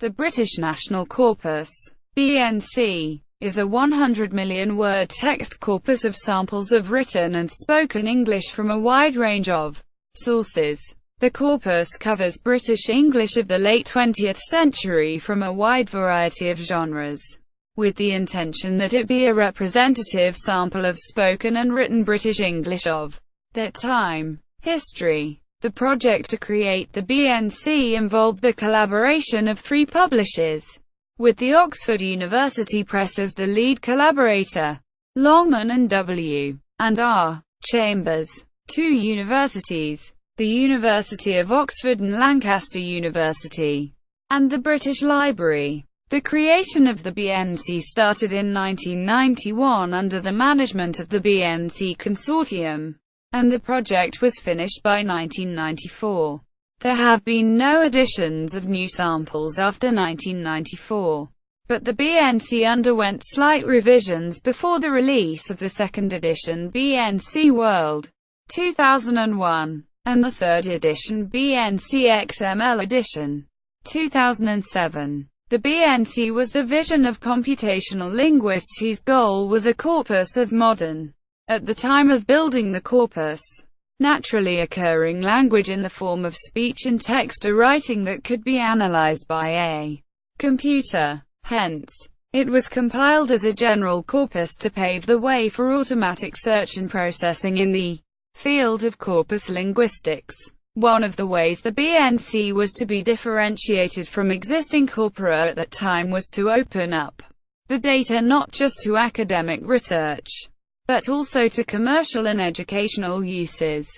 The British National Corpus, (BNC), is a 100 million word text corpus of samples of written and spoken English from a wide range of sources. The corpus covers British English of the late 20th century from a wide variety of genres, with the intention that it be a representative sample of spoken and written British English of that time. History. The project to create the BNC involved the collaboration of 3 publishers, with the Oxford University Press as the lead collaborator. Longman and W. and R. Chambers. 2 universities, the University of Oxford and Lancaster University, and the British Library. The creation of the BNC started in 1991 under the management of the BNC Consortium, and the project was finished by 1994. There have been no additions of new samples after 1994, but the BNC underwent slight revisions before the release of the second edition BNC World 2001, and the third edition BNC XML edition 2007. The BNC was the vision of computational linguists whose goal was a corpus of modern, at the time of building the corpus, naturally occurring language in the form of speech and text or writing that could be analyzed by a computer. Hence, it was compiled as a general corpus to pave the way for automatic search and processing in the field of corpus linguistics. One of the ways the BNC was to be differentiated from existing corpora at that time was to open up the data not just to academic research, but also to commercial and educational uses.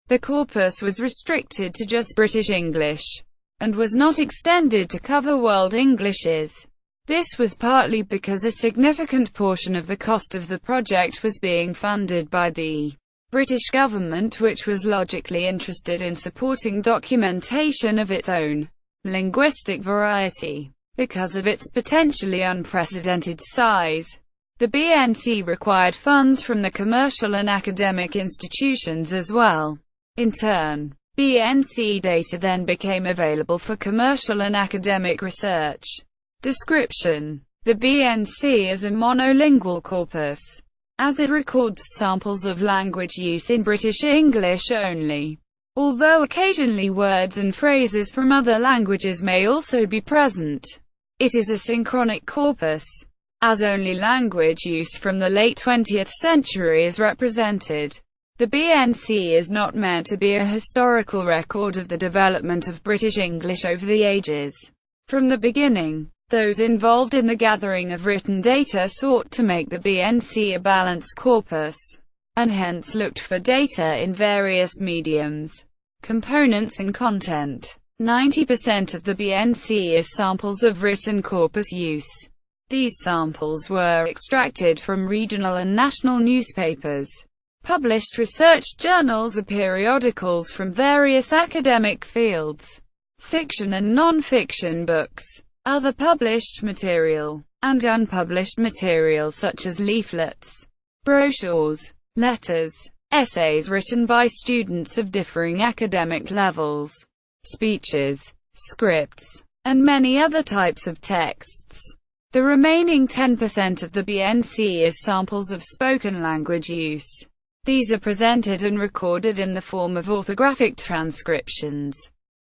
The corpus was restricted to just British English, and was not extended to cover world Englishes. This was partly because a significant portion of the cost of the project was being funded by the British government, which was logically interested in supporting documentation of its own linguistic variety. Because of its potentially unprecedented size, the BNC required funds from the commercial and academic institutions as well. In turn, BNC data then became available for commercial and academic research. Description. The BNC is a monolingual corpus, as it records samples of language use in British English only, although occasionally words and phrases from other languages may also be present. It is a synchronic corpus, as only language use from the late 20th century is represented. The BNC is not meant to be a historical record of the development of British English over the ages. From the beginning, those involved in the gathering of written data sought to make the BNC a balanced corpus, and hence looked for data in various mediums, components and content. 90% of the BNC is samples of written corpus use. These samples were extracted from regional and national newspapers, published research journals or periodicals from various academic fields, fiction and non-fiction books, other published material, and unpublished material such as leaflets, brochures, letters, essays written by students of differing academic levels, speeches, scripts, and many other types of texts. The remaining 10% of the BNC is samples of spoken language use. These are presented and recorded in the form of orthographic transcriptions.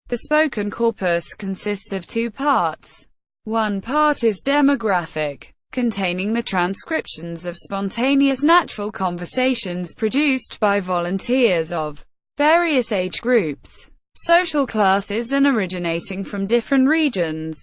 The spoken corpus consists of 2 parts. One part is demographic, containing the transcriptions of spontaneous natural conversations produced by volunteers of various age groups, social classes and originating from different regions.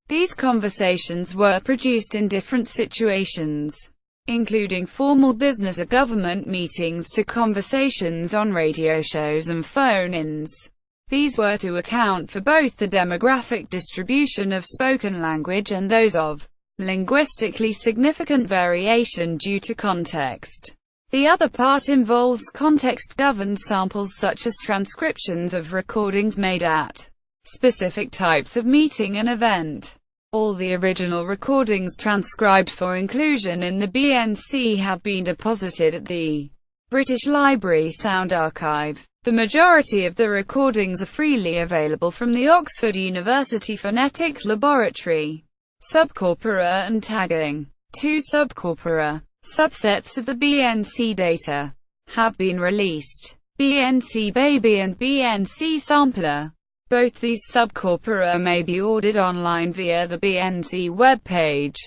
These conversations were produced in different situations, including formal business or government meetings to conversations on radio shows and phone-ins. These were to account for both the demographic distribution of spoken language and those of linguistically significant variation due to context. The other part involves context-governed samples such as transcriptions of recordings made at specific types of meeting and event. All the original recordings transcribed for inclusion in the BNC have been deposited at the British Library Sound Archive. The majority of the recordings are freely available from the Oxford University Phonetics Laboratory. Subcorpora and tagging. Two subcorpora, subsets of the BNC data, have been released. Bnc Baby and Bnc Sampler. Both these subcorpora may be ordered online via the Bnc web page.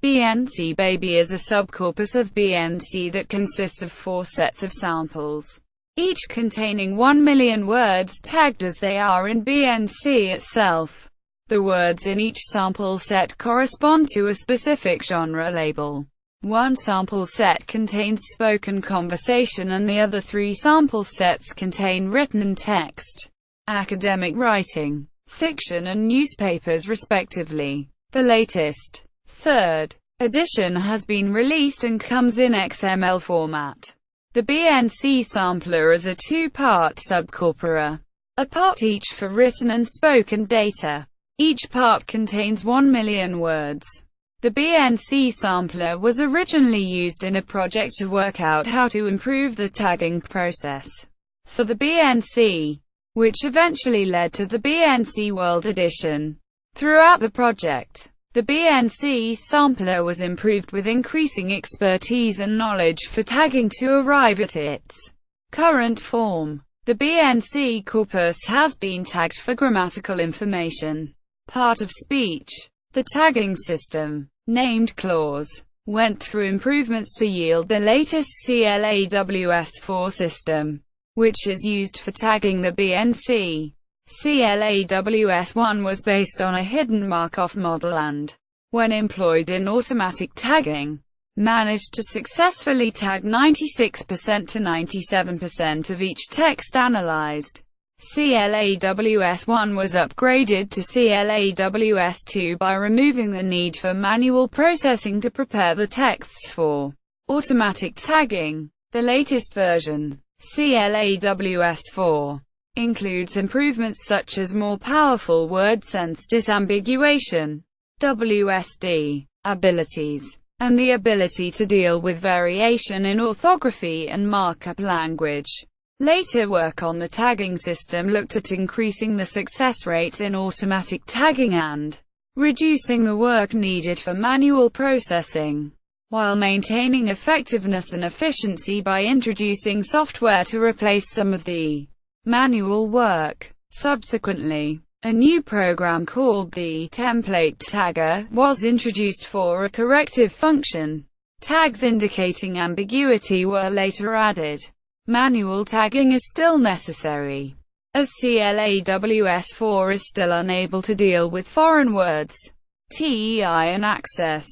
Bnc Baby is a subcorpus of Bnc that consists of 4 sets of samples, each containing 1 million words tagged as they are in Bnc itself. The words in each sample set correspond to a specific genre label. One sample set contains spoken conversation and the other 3 sample sets contain written text, academic writing, fiction and newspapers respectively. The latest, 3rd edition has been released and comes in XML format. The Bnc Sampler is a 2-part subcorpora, a part each for written and spoken data. Each part contains 1 million words. The Bnc Sampler was originally used in a project to work out how to improve the tagging process for the Bnc, which eventually led to the Bnc World Edition. Throughout the project, the Bnc Sampler was improved with increasing expertise and knowledge for tagging to arrive at its current form. The Bnc corpus has been tagged for grammatical information, part of speech. The tagging system, named Clause, went through improvements to yield the latest CLAWS4 system, which is used for tagging the Bnc. CLAWS1 was based on a hidden Markov model and, when employed in automatic tagging, managed to successfully tag 96% to 97% of each text analyzed. CLAWS1 was upgraded to CLAWS2 by removing the need for manual processing to prepare the texts for automatic tagging. The latest version, CLAWS4, includes improvements such as more powerful word sense disambiguation, WSD, abilities, and the ability to deal with variation in orthography and markup language. Later work on the tagging system looked at increasing the success rates in automatic tagging and reducing the work needed for manual processing, while maintaining effectiveness and efficiency by introducing software to replace some of the manual work. Subsequently, a new program called the template tagger was introduced for a corrective function. Tags indicating ambiguity were later added. Manual tagging is still necessary, as CLAWS4 is still unable to deal with foreign words, TEI and access.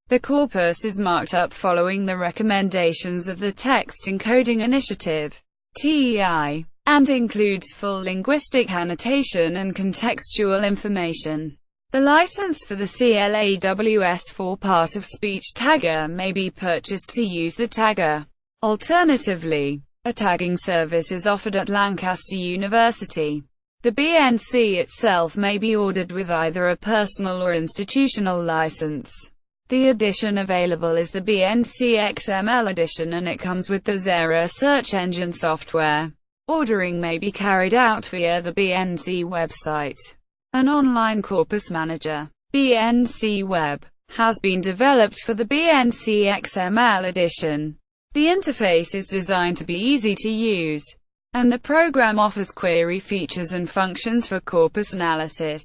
The corpus is marked up following the recommendations of the Text Encoding Initiative, TEI, and includes full linguistic annotation and contextual information. The license for the CLAWS4 part of speech tagger may be purchased to use the tagger. Alternatively, a tagging service is offered at Lancaster University. The Bnc itself may be ordered with either a personal or institutional license. The edition available is the Bnc XML edition and it comes with the Zera search engine software. Ordering may be carried out via the Bnc website. An online corpus manager, Bnc Web, has been developed for the Bnc XML edition. The interface is designed to be easy to use, and the program offers query features and functions for corpus analysis.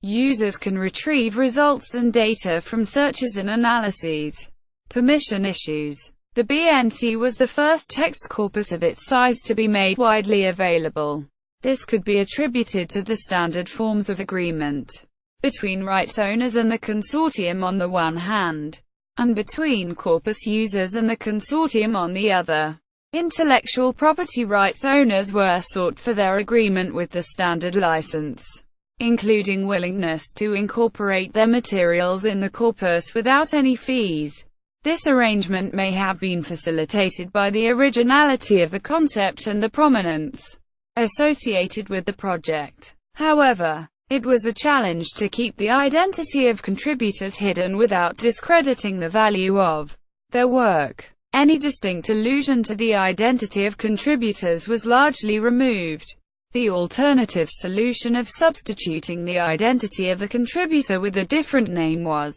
Users can retrieve results and data from searches and analyses. Permission issues. The Bnc was the first text corpus of its size to be made widely available. This could be attributed to the standard forms of agreement between rights owners and the consortium on the one hand, and between corpus users and the consortium on the other. Intellectual property rights owners were sought for their agreement with the standard license, including willingness to incorporate their materials in the corpus without any fees. This arrangement may have been facilitated by the originality of the concept and the prominence associated with the project. However, it was a challenge to keep the identity of contributors hidden without discrediting the value of their work. Any distinct allusion to the identity of contributors was largely removed. The alternative solution of substituting the identity of a contributor with a different name was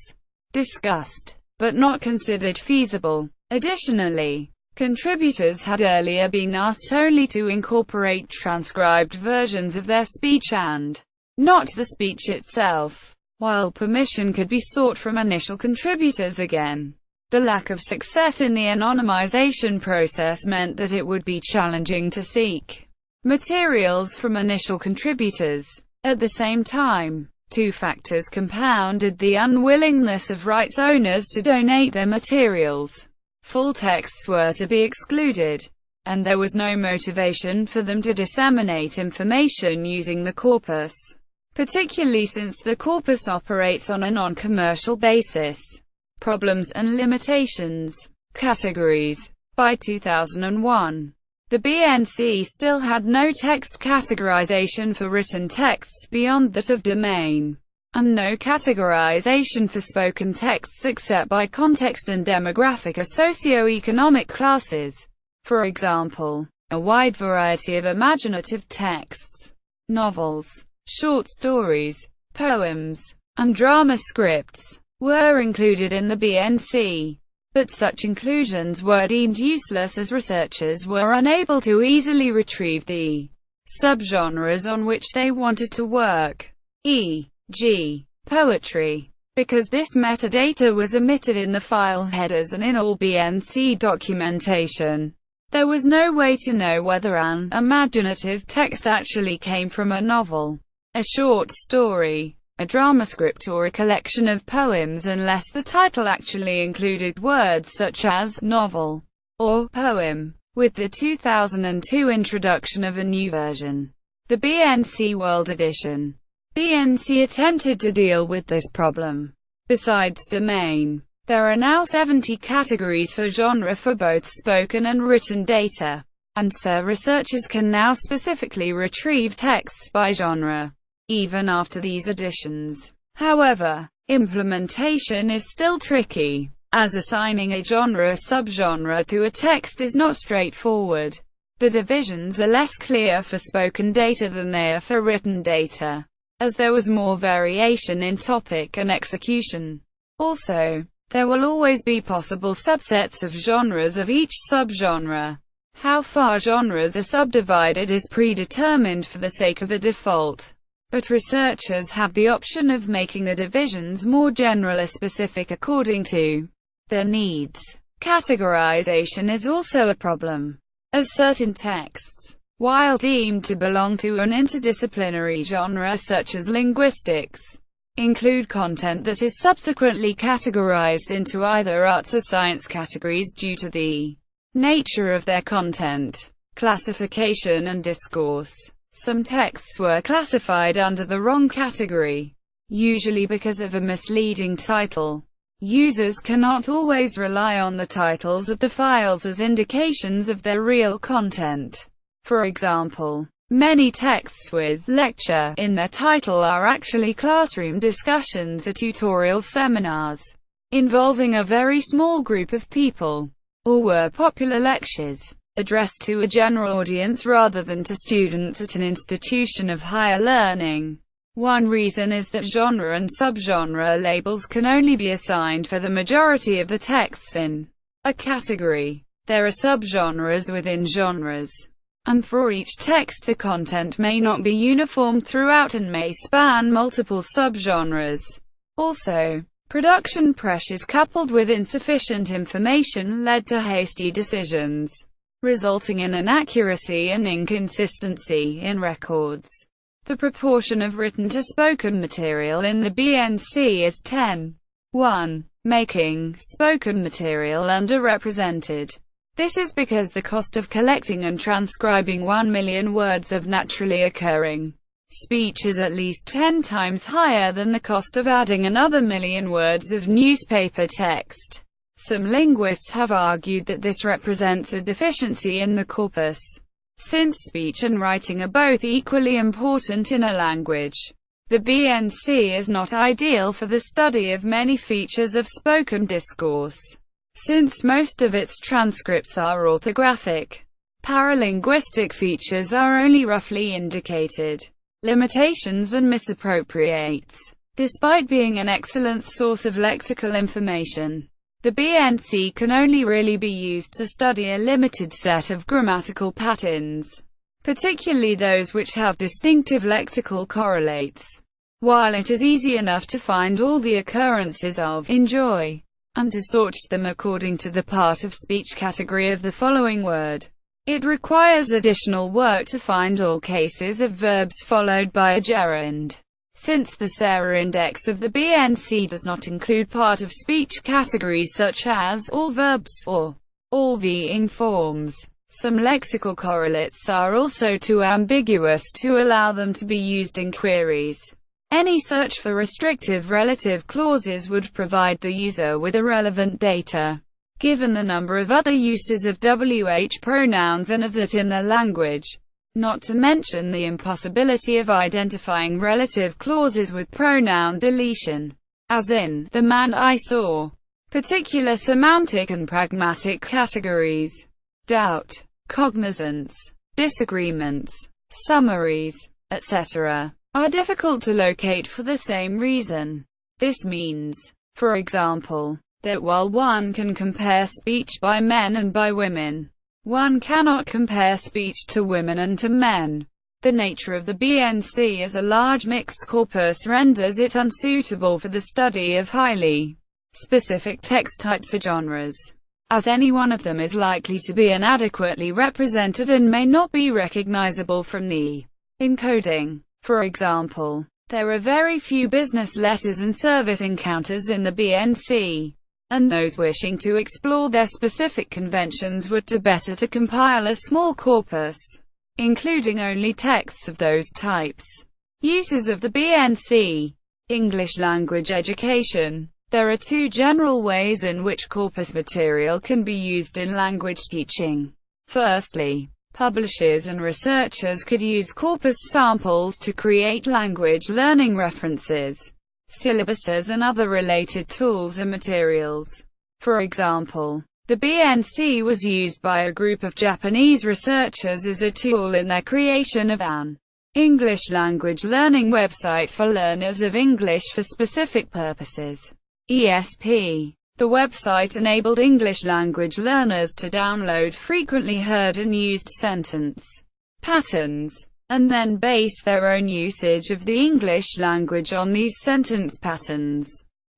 discussed, but not considered feasible. Additionally, contributors had earlier been asked only to incorporate transcribed versions of their speech and not the speech itself, while permission could be sought from initial contributors again. The lack of success in the anonymization process meant that it would be challenging to seek materials from initial contributors. At the same time, two factors compounded the unwillingness of rights owners to donate their materials. Full texts were to be excluded, and there was no motivation for them to disseminate information using the corpus, particularly since the corpus operates on a non-commercial basis. Problems and limitations. Categories. By 2001, the BNC still had no text categorization for written texts beyond that of domain, and no categorization for spoken texts except by context and demographic or socio-economic classes. For example, a wide variety of imaginative texts, novels, short stories, poems, and drama scripts were included in the BNC. But such inclusions were deemed useless as researchers were unable to easily retrieve the subgenres on which they wanted to work, e.g., poetry, because this metadata was omitted in the file headers and in all BNC documentation. There was no way to know whether an imaginative text actually came from a novel, a short story, a drama script, or a collection of poems unless the title actually included words such as novel or poem. With the 2002 introduction of a new version, the BNC World Edition, BNC attempted to deal with this problem. Besides domain, there are now 70 categories for genre for both spoken and written data, and so researchers can now specifically retrieve texts by genre, even after these additions. However, implementation is still tricky, as assigning a genre or subgenre to a text is not straightforward. The divisions are less clear for spoken data than they are for written data, as there was more variation in topic and execution. Also, there will always be possible subsets of genres of each subgenre. How far genres are subdivided is predetermined for the sake of a default, but researchers have the option of making the divisions more general or specific according to their needs. Categorization is also a problem, as certain texts, while deemed to belong to an interdisciplinary genre such as linguistics, include content that is subsequently categorized into either arts or science categories due to the nature of their content, classification and discourse. Some texts were classified under the wrong category, usually because of a misleading title. Users cannot always rely on the titles of the files as indications of their real content. For example, many texts with lecture in their title are actually classroom discussions or tutorial seminars involving a very small group of people, or were popular lectures addressed to a general audience rather than to students at an institution of higher learning. One reason is that genre and subgenre labels can only be assigned for the majority of the texts in a category. There are subgenres within genres, and for each text the content may not be uniform throughout and may span multiple subgenres. Also, production pressures coupled with insufficient information led to hasty decisions, resulting in inaccuracy and inconsistency in records. The proportion of written to spoken material in the BNC is 10:1, making spoken material underrepresented. This is because the cost of collecting and transcribing 1 million words of naturally occurring speech is at least 10 times higher than the cost of adding another million words of newspaper text. Some linguists have argued that this represents a deficiency in the corpus, since speech and writing are both equally important in a language. The BNC is not ideal for the study of many features of spoken discourse. since most of its transcripts are orthographic. Paralinguistic features are only roughly indicated. Limitations and misappropriates. Despite being an excellent source of lexical information, the BNC can only really be used to study a limited set of grammatical patterns, particularly those which have distinctive lexical correlates. While it is easy enough to find all the occurrences of enjoy, and to sort them according to the part of speech category of the following word, it requires additional work to find all cases of verbs followed by a gerund. Since the SERA index of the BNC does not include part of speech categories such as all verbs or all being forms, some lexical correlates are also too ambiguous to allow them to be used in queries. Any search for restrictive relative clauses would provide the user with irrelevant data, given the number of other uses of WH pronouns and of that in their language, not to mention the impossibility of identifying relative clauses with pronoun deletion, as in, the man I saw. Particular semantic and pragmatic categories, doubt, cognizance, disagreements, summaries, etc., are difficult to locate for the same reason. This means, for example, that while one can compare speech by men and by women, one cannot compare speech to women and to men. The nature of the BNC as a large mixed corpus renders it unsuitable for the study of highly specific text types or genres, as any one of them is likely to be inadequately represented and may not be recognizable from the encoding. For example, there are very few business letters and service encounters in the BNC, and those wishing to explore their specific conventions would do better to compile a small corpus, including only texts of those types. Uses of the BNC. English language education. There are two general ways in which corpus material can be used in language teaching. Firstly, publishers and researchers could use corpus samples to create language learning references, syllabuses and other related tools and materials. For example, the BNC was used by a group of Japanese researchers as a tool in their creation of an English language learning website for learners of English for specific purposes. ESP. The website enabled English language learners to download frequently heard and used sentence patterns, and then base their own usage of the English language on these sentence patterns.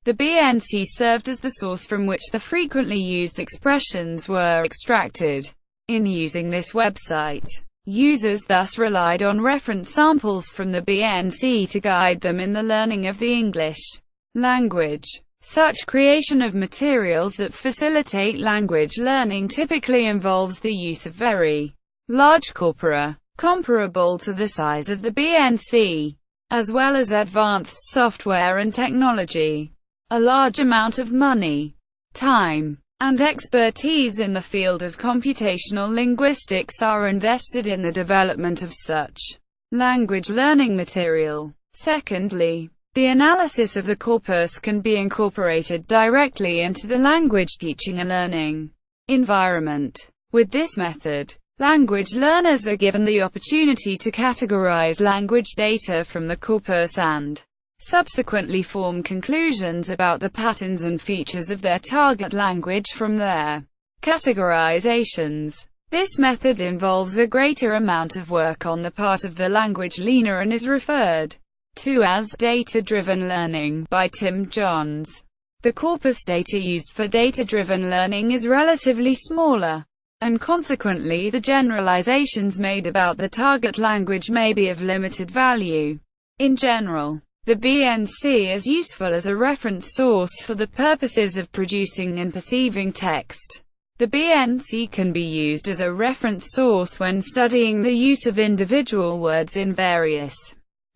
The BNC served as the source from which the frequently used expressions were extracted. In using this website, users thus relied on reference samples from the BNC to guide them in the learning of the English language. Such creation of materials that facilitate language learning typically involves the use of very large corpora, comparable to the size of the BNC, as well as advanced software and technology. A large amount of money, time, and expertise in the field of computational linguistics are invested in the development of such language learning material. Secondly, the analysis of the corpus can be incorporated directly into the language teaching and learning environment. With this method, language learners are given the opportunity to categorize language data from the corpus and subsequently form conclusions about the patterns and features of their target language from their categorizations. This method involves a greater amount of work on the part of the language learner and is referred to as data-driven learning by Tim Johns. The corpus data used for data-driven learning is relatively smaller, and consequently the generalizations made about the target language may be of limited value. In general, the BNC is useful as a reference source for the purposes of producing and perceiving text. The BNC can be used as a reference source when studying the use of individual words in various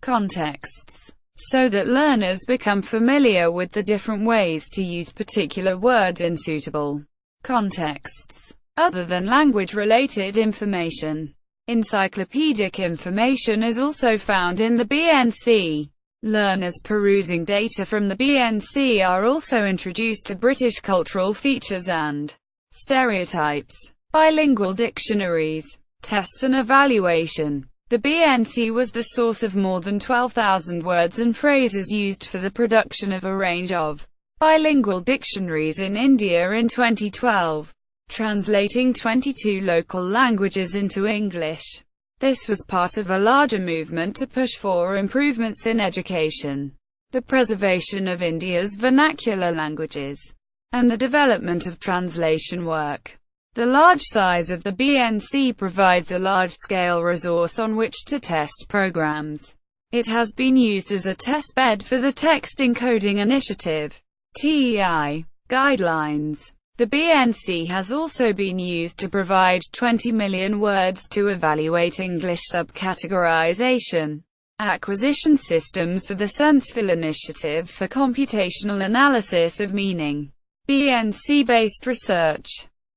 contexts, so that learners become familiar with the different ways to use particular words in suitable contexts, other than language-related information. Encyclopedic information is also found in the BNC. Learners perusing data from the BNC are also introduced to British cultural features and stereotypes. Bilingual dictionaries, tests and evaluation. The BNC was the source of more than 12,000 words and phrases used for the production of a range of bilingual dictionaries in India in 2012, translating 22 local languages into English. This was part of a larger movement to push for improvements in education, the preservation of India's vernacular languages, and the development of translation work. The large size of the BNC provides a large-scale resource on which to test programs. It has been used as a testbed for the Text Encoding Initiative (TEI) guidelines. The BNC has also been used to provide 20 million words to evaluate English subcategorization. Acquisition systems for the Senseful Initiative for computational analysis of meaning. BNC-based research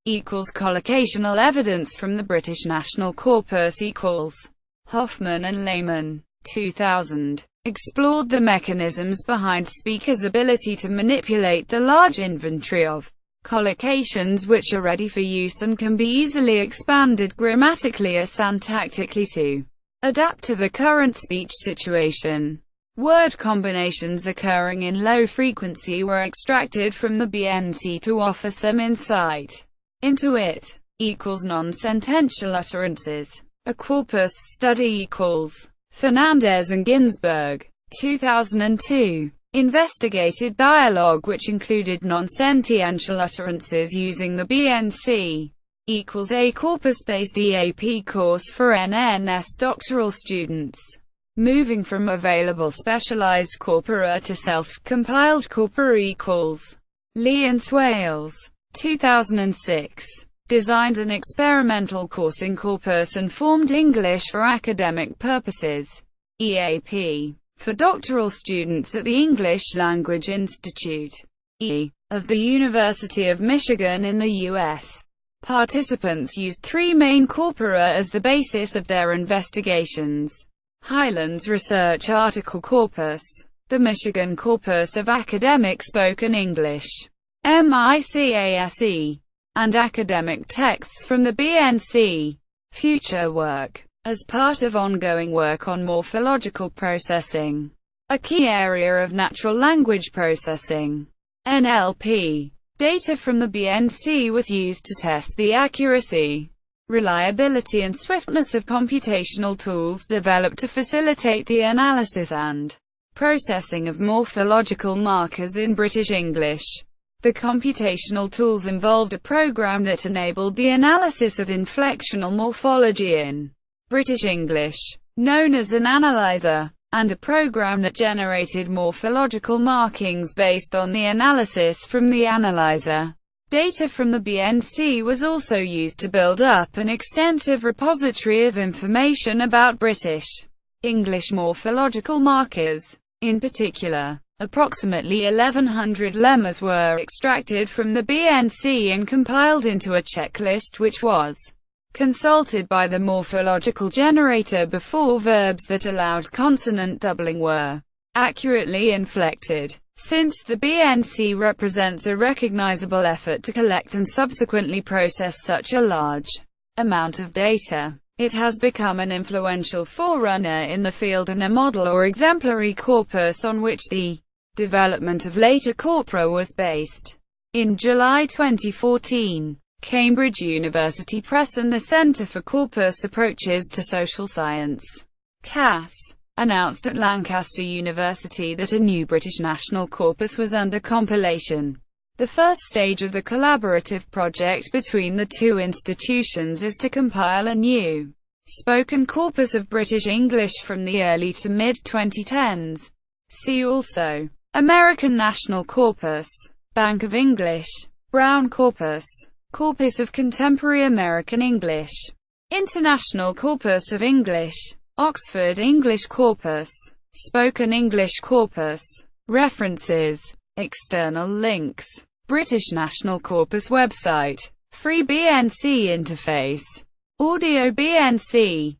equals collocational evidence from the British National Corpus equals Hoffman and Lehman, 2000, explored the mechanisms behind speakers' ability to manipulate the large inventory of collocations which are ready for use and can be easily expanded grammatically or syntactically to adapt to the current speech situation. Word combinations occurring in low frequency were extracted from the BNC to offer some insight into it. Equals non-sentential utterances. A corpus study equals Fernandez and Ginsberg, 2002. Investigated dialogue which included non-sentential utterances using the BNC. Equals a corpus-based EAP course for NNS doctoral students. Moving from available specialized corpora to self-compiled corpora equals Lee and Swales, 2006. Designed an experimental course in corpus and formed English for academic purposes. EAP. For doctoral students at the English Language Institute of the University of Michigan in the U.S. Participants used three main corpora as the basis of their investigations. Highland's Research Article Corpus, the Michigan Corpus of Academic Spoken English, MICASE, and academic texts from the BNC. Future work. As part of ongoing work on morphological processing, a key area of natural language processing, NLP, data from the BNC was used to test the accuracy, reliability and swiftness of computational tools developed to facilitate the analysis and processing of morphological markers in British English. The computational tools involved a program that enabled the analysis of inflectional morphology in British English, known as an analyzer, and a program that generated morphological markings based on the analysis from the analyzer. Data from the BNC was also used to build up an extensive repository of information about British English morphological markers. In particular, approximately 1,100 lemmas were extracted from the BNC and compiled into a checklist which was consulted by the morphological generator before verbs that allowed consonant doubling were accurately inflected. Since the BNC represents a recognizable effort to collect and subsequently process such a large amount of data, it has become an influential forerunner in the field and a model or exemplary corpus on which the development of later corpora was based. In July 2014, Cambridge University Press and the Centre for Corpus Approaches to Social Science, CAS, announced at Lancaster University that a new British National Corpus was under compilation. The first stage of the collaborative project between the two institutions is to compile a new spoken corpus of British English from the early to mid-2010s. See also American National Corpus, Bank of English, Brown Corpus, Corpus of Contemporary American English, International Corpus of English, Oxford English Corpus, Spoken English Corpus. References. External links. British National Corpus website. Free BNC interface. Audio BNC.